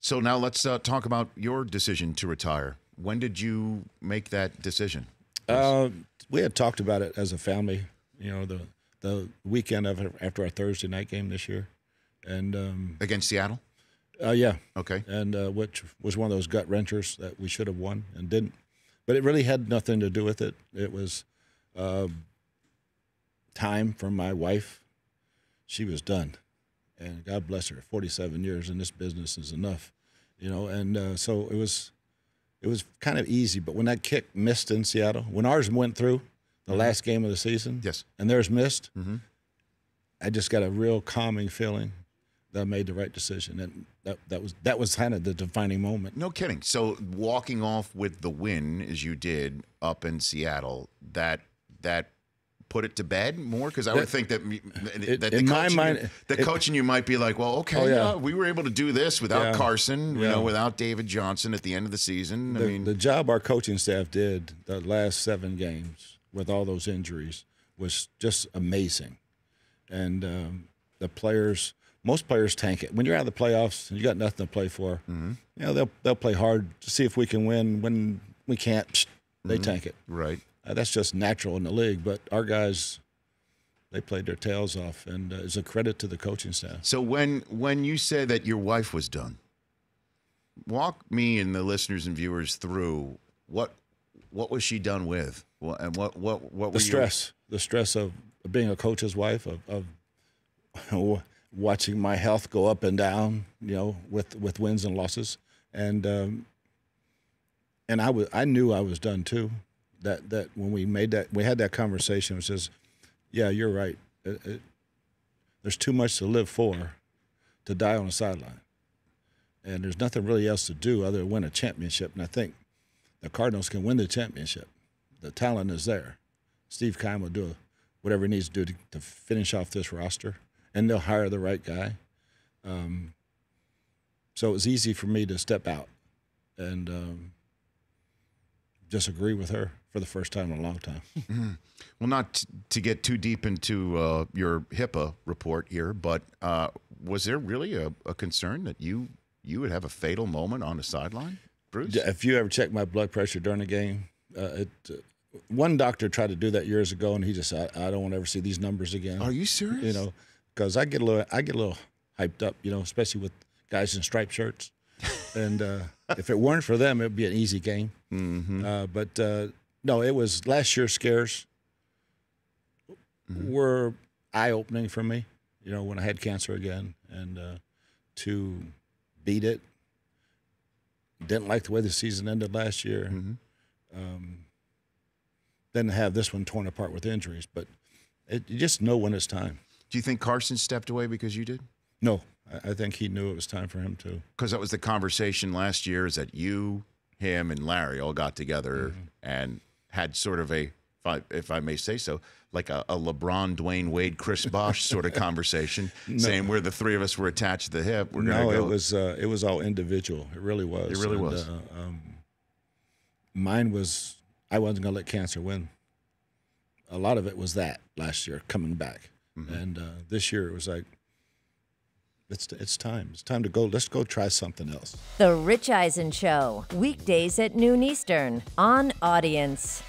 So now let's talk about your decision to retire. When did you make that decision? We had talked about it as a family, the weekend after our Thursday night game this year. And against Seattle? Yeah. Okay. And which was one of those gut wrenchers that we should have won and didn't. But it really had nothing to do with it. It was time from my wife. She was done. And God bless her, 47 years in this business is enough, And so it was kind of easy. But when that kick missed in Seattle, when ours went through the last game of the season, yes, and theirs missed, I just got a real calming feeling that I made the right decision. And that was kind of the defining moment. No kidding. So walking off with the win, as you did up in Seattle, that put it to bed more? Because I would think that the coach in you might be like, well, okay, we were able to do this without Carson, without David Johnson at the end of the season. The job our coaching staff did the last 7 games with all those injuries was just amazing. And the players, most players tank it. When you're out of the playoffs and you got nothing to play for, they'll play hard to see if we can win. When we can't, they tank it. Right. That's just natural in the league, but our guys, they played their tails off, and it's a credit to the coaching staff. So when you said that your wife was done, walk me and the listeners and viewers through what was she done with, and what were the stress of being a coach's wife, of watching my health go up and down, with wins and losses, and I knew I was done too. That when we had that conversation, it was just, yeah, you're right. There's too much to live for, to die on the sideline, and there's nothing really else to do other than win a championship. And I think the Cardinals can win the championship. The talent is there. Steve Keim will do whatever he needs to do to finish off this roster, and they'll hire the right guy. So it was easy for me to step out and just agree with her for the first time in a long time. Well, not to get too deep into your HIPAA report here, but was there really a concern that you would have a fatal moment on the sideline, Bruce? If you ever check my blood pressure during the game, one doctor tried to do that years ago, and he just said, I don't want to ever see these numbers again. Are you serious? Because I get a little hyped up, especially with guys in striped shirts. And if it weren't for them, it would be an easy game. But no, it was last year's scares were eye-opening for me, when I had cancer again. And to beat it, didn't like the way the season ended last year. Didn't have this one torn apart with injuries. But you just know when it's time. Do you think Carson stepped away because you did? No. I think he knew it was time for him to. Because that was the conversation last year, is that you, him, and Larry all got together and had sort of if I may say so, like a LeBron, Dwayne Wade, Chris Bosh sort of conversation, saying where the three of us were attached to the hip. It was all individual. It really was. It really was. Mine was, I wasn't going to let cancer win. A lot of it was that last year, coming back. And this year it was like, it's time. It's time to go. Let's go try something else. The Rich Eisen Show, weekdays at noon Eastern on Audience.